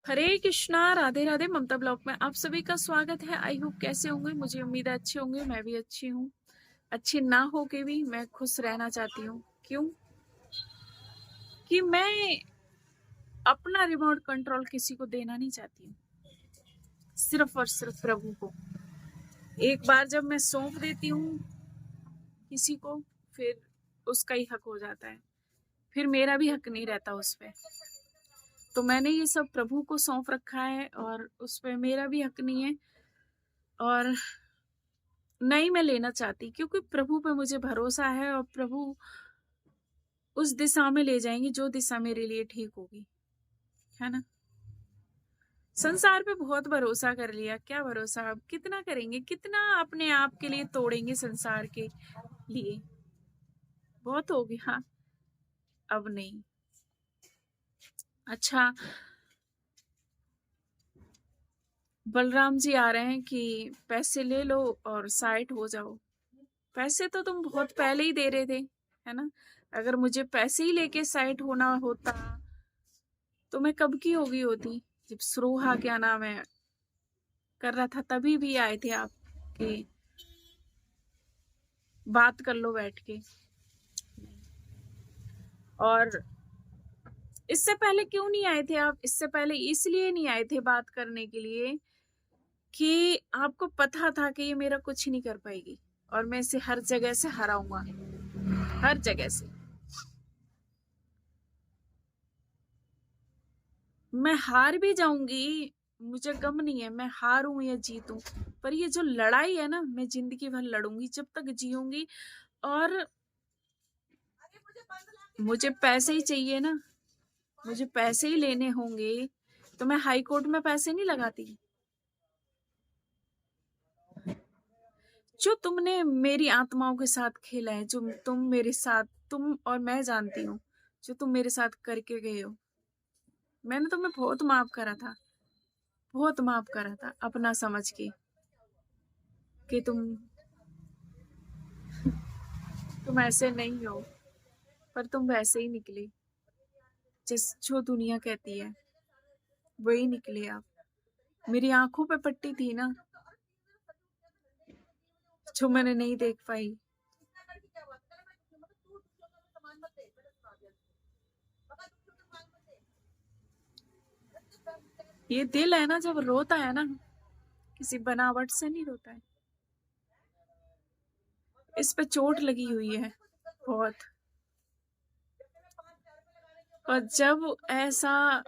हरे कृष्णा, राधे राधे। ममता blog में आप सभी का स्वागत है। आई होप कैसे होंगे, मुझे उम्मीद है अच्छे होंगे। मैं भी अच्छी हूँ। अच्छी ना हो के भी मैं खुश रहना चाहती हूँ। क्यों? कि मैं अपना रिमोट कंट्रोल किसी को देना नहीं चाहती हूँ, सिर्फ और सिर्फ प्रभु को। एक बार जब मैं सौंप देती हूँ किसी को, फिर उसका ही हक हो जाता है, फिर मेरा भी हक नहीं रहता उस पे। तो मैंने ये सब प्रभु को सौंप रखा है और उस पे मेरा भी हक नहीं है और नहीं मैं लेना चाहती, क्योंकि प्रभु पे मुझे भरोसा है और प्रभु उस दिशा में ले जाएंगे जो दिशा मेरे लिए ठीक होगी, है ना। संसार पे बहुत भरोसा कर लिया, क्या भरोसा, अब कितना करेंगे, कितना अपने आप के लिए तोड़ेंगे संसार के लिए। बहुत हो गया, अब नहीं। अच्छा, बलराम जी आ रहे हैं कि पैसे ले लो और साइड हो जाओ। पैसे तो तुम बहुत पहले ही दे रहे थे, है ना। अगर मुझे पैसे ही लेके साइड होना होता तो मैं कब की हो गई होती। जब सरोहा क्या नाम है कर रहा था तभी भी आए थे आप कि बात कर लो बैठ के। और इससे पहले क्यों नहीं आए थे आप? इससे पहले इसलिए नहीं आए थे बात करने के लिए कि आपको पता था कि ये मेरा कुछ नहीं कर पाएगी और मैं इसे हर जगह से हराऊंगा, हर जगह से। मैं हार भी जाऊंगी, मुझे गम नहीं है, मैं हारूं या जीतूं, पर ये जो लड़ाई है ना, मैं जिंदगी भर लड़ूंगी जब तक जीऊंगी। और मुझे पैसे ही चाहिए ना, मुझे पैसे ही लेने होंगे तो मैं हाई कोर्ट में पैसे नहीं लगाती। जो तुमने मेरी आत्माओं के साथ खेला है, जो तुम मेरे साथ, तुम और मैं जानती हूँ, जो तुम मेरे साथ करके गए हो, मैंने तुम्हें बहुत माफ करा था, बहुत माफ करा था अपना समझ के कि तुम ऐसे नहीं हो, पर तुम वैसे ही निकले जिस जो दुनिया कहती है, वही निकले आप। मेरी आंखों पे पट्टी थी ना, जो मैंने नहीं देख पाई। ये दिल है ना, जब रोता है ना, किसी बनावट से नहीं रोता है। इस पे चोट लगी हुई है बहुत। और जब ऐसा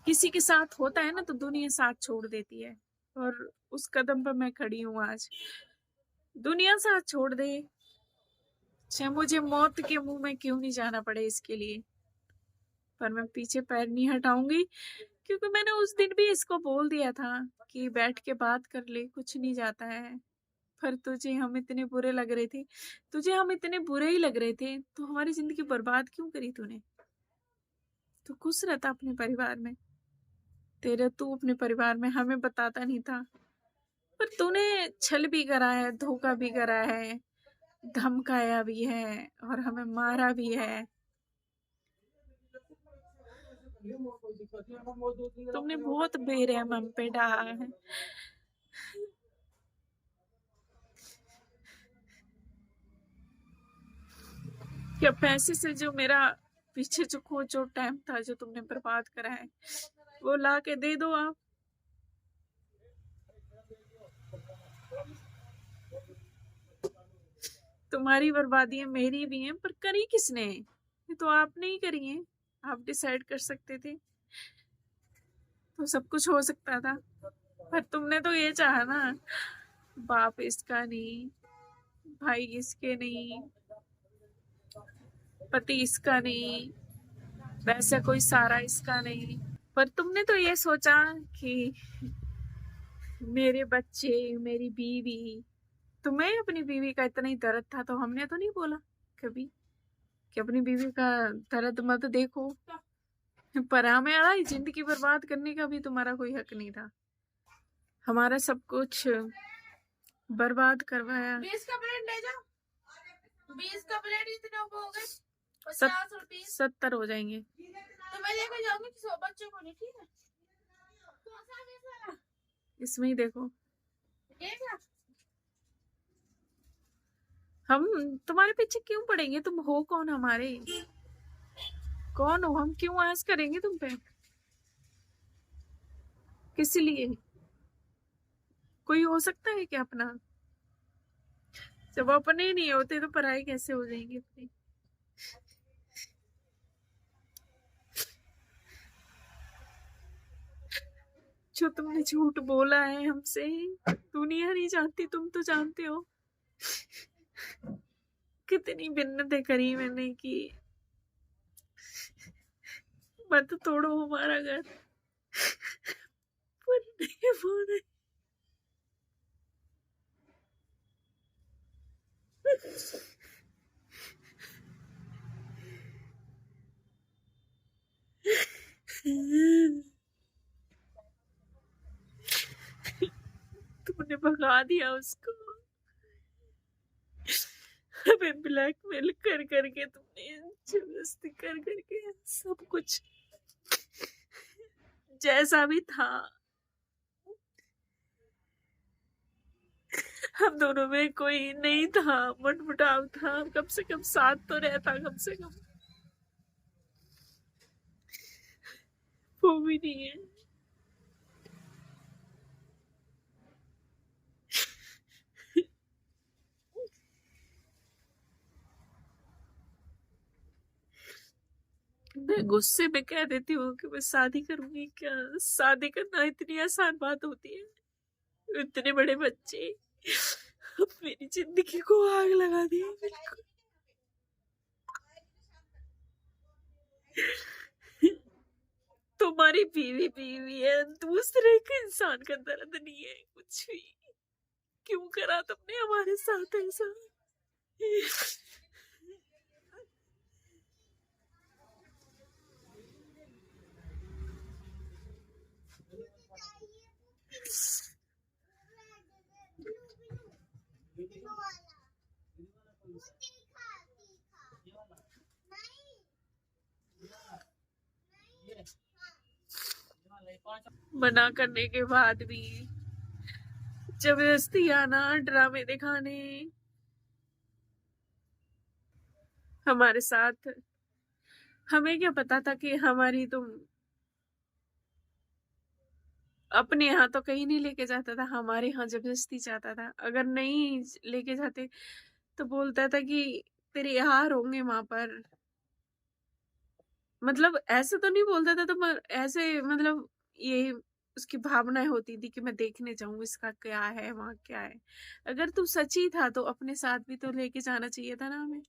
किसी के साथ होता है ना, तो दुनिया साथ छोड़ देती है। और उस कदम पर मैं खड़ी हूं आज। दुनिया साथ छोड़ दे, चाहे मुझे मौत के मुंह में क्यों नहीं जाना पड़े इसके लिए, पर मैं पीछे पैर नहीं हटाऊंगी। क्योंकि मैंने उस दिन भी इसको बोल दिया था कि बैठ के बात कर ले, कुछ नहीं जाता है। पर तुझे हम इतने बुरे लग रहे थे, तुझे हम इतने बुरे ही लग रहे थे, तो हमारी जिंदगी बर्बाद क्यों करी तूने? तू खुश रहता अपने परिवार में, तेरे तू अपने परिवार में हमें बताता नहीं था। पर तूने छल भी करा है, धोखा भी करा है, धमकाया भी है और हमें मारा भी है। तुमने बहुत बेरहम हम पे ढहा है। क्या पैसे से जो मेरा पीछे जो खो जो टाइम था, जो तुमने बर्बाद करा है, वो ला के दे दो आप। तुम्हारी बर्बादियां मेरी भी हैं, पर करी किसने? ये तो आपने ही करी है। आप डिसाइड कर सकते थे तो सब कुछ हो सकता था, पर तुमने तो ये चाहा ना, बाप इसका नहीं, भाई इसके नहीं, पति इसका नहीं, वैसा कोई सारा इसका नहीं। पर तुमने तो ये सोचा कि मेरे बच्चे, मेरी बीवी, तुम्हें अपनी बीवी का इतना ही दर्द था, तो हमने तो नहीं बोला कभी कि अपनी बीवी का दर्द मत देखो। पर हमें आई जिंदगी बर्बाद करने का भी तुम्हारा कोई हक नहीं था। हमारा सब कुछ बर्बाद करवाया। 20 का प्लेट ले जाओ, 20 का प्लेट इतना हो गए। ₹50 70 हो जाएंगे। तो मैं लेकर जाऊंगी किसी और बच्चे को नहीं, ठीक है? इसमें ही देखो, ये क्या? हम तुम्हारे पीछे क्यों पड़ेंगे? तुम हो कौन हमारे? कौन हो हम? क्यों आस करेंगे तुम पे? किस लिए? कोई हो सकता है क्या अपना? जब अपने ही नहीं होते तो पराई कैसे हो जाएंगे अपनी? जो तुमने झूठ बोला है हमसे, दुनिया नहीं जानती, तुम तो जानते हो। कितनी मिन्नतें करी मैंने कि मत तोड़ो हमारा घर, पर नहीं बोले। तुमने भगा दिया उसको, हमें ब्लैकमेल कर करके, तुमने जबरदस्ती कर करके सब कुछ जैसा भी था। हम दोनों में कोई नहीं था, मुठमुटाव था, कम से कम साथ तो रहता, कम से कम वो भी नहीं है। मैं गुस्से में कह देती हूँ कि मैं शादी करूंगी। क्या शादी करना इतनी आसान बात होती है? इतने बड़े बच्चे, मेरी जिंदगी को आग लगा दी बिल्कुल। तुम्हारी बीवी बीवी है, दूसरे के इंसान का दर्द नहीं है कुछ भी। क्यों करा तुमने हमारे साथ ऐसा? मना करने के बाद भी जबरदस्ती आना, ड्रामे दिखाने हमारे साथ। हमें क्या पता था कि हमारी तुम अपने यहाँ तो कहीं नहीं लेके जाता था, हमारे यहाँ जबरदस्ती चाहता था। अगर नहीं लेके जाते तो बोलता था कि तेरे यार होंगे वहां पर। मतलब ऐसे तो नहीं बोलता था, तो ऐसे मतलब ये उसकी भावनाएं होती थी कि मैं देखने जाऊं इसका क्या है, वहां क्या है। अगर तू सच्ची था तो अपने साथ भी तो लेके जाना चाहिए था ना हमें।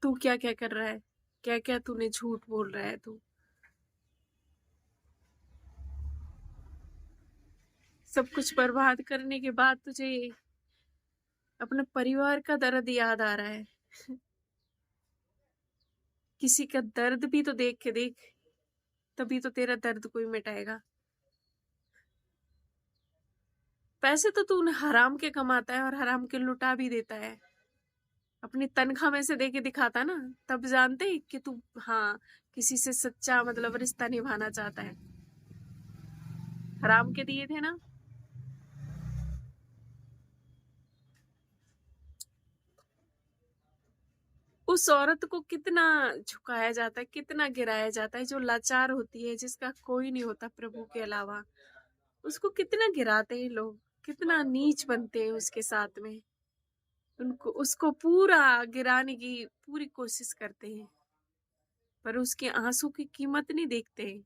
तू क्या क्या कर रहा है? क्या क्या तूने झूठ बोल रहा है तू? सब कुछ बर्बाद करने के बाद तुझे अपने परिवार का दर्द याद आ रहा है? किसी का दर्द भी तो देख के देख, तभी तो तेरा दर्द कोई मिटाएगा। पैसे तो तू हराम के कमाता है और हराम के लुटा भी देता है। अपनी तनख्वाह में से दे के दिखाता ना, तब जानते कि तू हाँ किसी से सच्चा मतलब रिश्ता निभाना चाहता है। हराम के दिए थे ना। उस औरत को कितना झुकाया जाता है, कितना गिराया जाता है, जो लाचार होती है, जिसका कोई नहीं होता प्रभु के अलावा। उसको कितना गिराते हैं लोग, कितना नीच बनते हैं उसके साथ में। उनको उसको पूरा गिराने की पूरी कोशिश करते हैं, पर उसके आंसू की कीमत नहीं देखते हैं।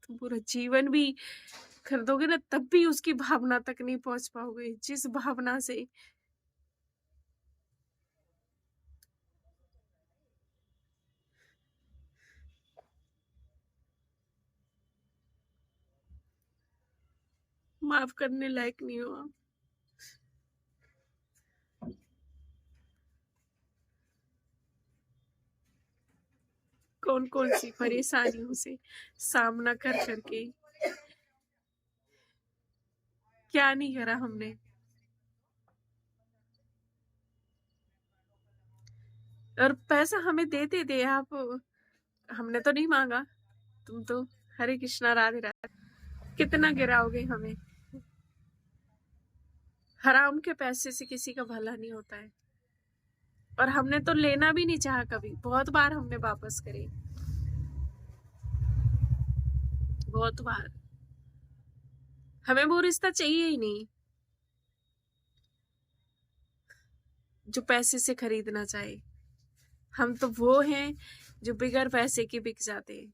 तुम पूरा जीवन भी खरीदोगे ना, तब भी उसकी भावना तक नहीं पहुंच पाओगे, जिस भावना से माफ करने लायक नहीं हो आप। कौन कौन सी परेशानियों से सामना कर करके क्या नहीं करा हमने। और पैसा हमें देते थे आप, हमने तो नहीं मांगा। तुम तो हरे कृष्णा राधे राधे, कितना गिराओगे हमें। हराम के पैसे से किसी का भला नहीं होता है, और हमने तो लेना भी नहीं चाहा कभी। बहुत बार हमने वापस करे, बहुत बार। हमें वो रिश्ता चाहिए ही नहीं जो पैसे से खरीदना चाहे। हम तो वो हैं जो बिगर पैसे के बिक जाते हैं,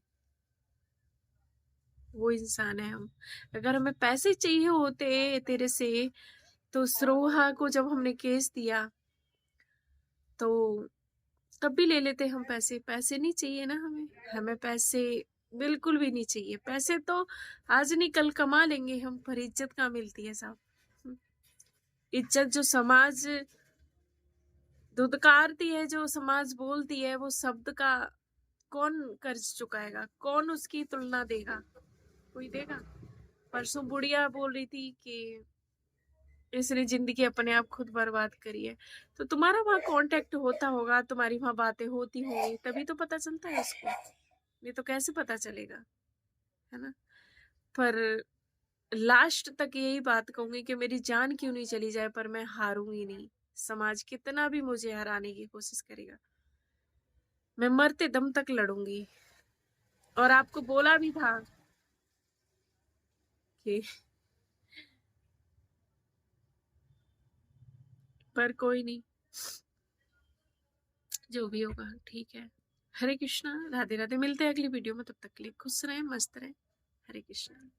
वो इंसान है हम। अगर हमें पैसे चाहिए होते तेरे से, तो सरोहा को जब हमने केस दिया तो तब भी ले लेते हम पैसे। पैसे नहीं चाहिए ना हमें, हमें पैसे बिल्कुल भी नहीं चाहिए। पैसे तो आज नहीं कल कमा लेंगे हम, पर इज्जत कहाँ मिलती है साहब। इज्जत जो समाज धुतकारती है, जो समाज बोलती है, वो शब्द का कौन कर्ज चुकाएगा, कौन उसकी तुलना देगा? कोई देगा? परसों बुढ़िया बोल रही थी कि इसने जिंदगी अपने आप खुद बर्बाद करी है। तो तुम्हारा वहां कांटेक्ट होता होगा, तुम्हारी वहां बातें होती होंगी, तभी तो पता चलता है उसको। ये तो कैसे पता चलेगा, है ना? पर लास्ट तक यही बात कहूंगी कि मेरी जान क्यों नहीं चली जाए, पर मैं हारूंगी नहीं। समाज कितना भी मुझे हराने की कोशिश करेगा, मैं मरते दम तक लड़ूंगी। और आपको बोला भी था कि, पर कोई नहीं, जो भी होगा ठीक है। हरे कृष्णा राधे राधे। मिलते हैं अगली वीडियो में, तब तक के लिए खुश रहें, मस्त रहें। हरे कृष्णा।